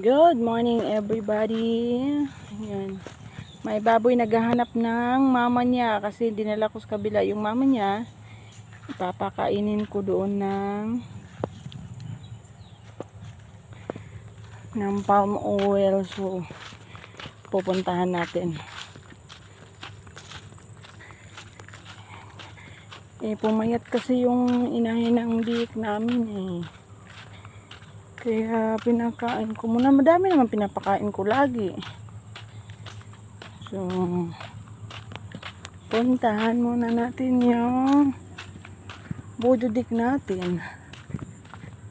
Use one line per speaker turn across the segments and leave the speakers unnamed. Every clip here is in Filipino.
Good morning everybody. Ayan. May baboy naghahanap ng mama niya kasi dinala ko sa kabila yung mama niya. Ipapakainin ko doon ng palm oil. So pupuntahan natin. Pumayat kasi yung inahin ng biik namin Kaya pinakain ko muna. Madami naman pinapakain ko lagi. So, puntahan muna natin yung bududik natin.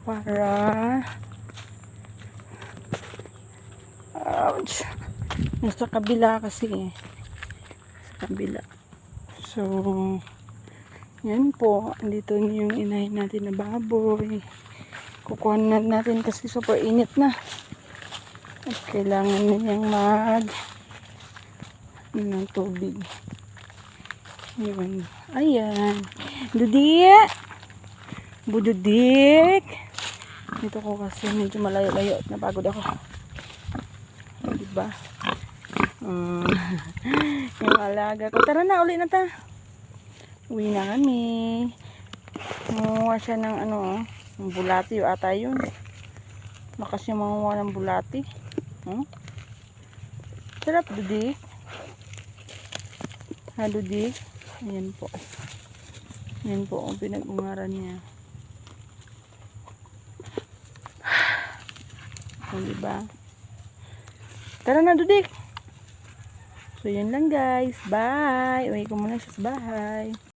Para ouch! Nasa kabila kasi Sa kabila. So, yan po. Andito yung inahin natin na baboy. Kukuha natin kasi super init na. At kailangan niyang ng tubig. Yun. Ayan. Dudik! Bududik! Dito ko kasi medyo malayo-layo. Napagod ako. Diba? Yung alaga ko. Tara na, uli na ta. Uwi na kami. Mamuha siya ng ng bulati o ata yun. Lakas yung mamuha ng bulati. Sarap, Dudik. Ha, Dudik. Ayan po. Ayan po ang pinag-ungaran niya. Diba? Tara na, Dudik. So, yun lang guys. Bye. Uwi ko muna siya sa bahay.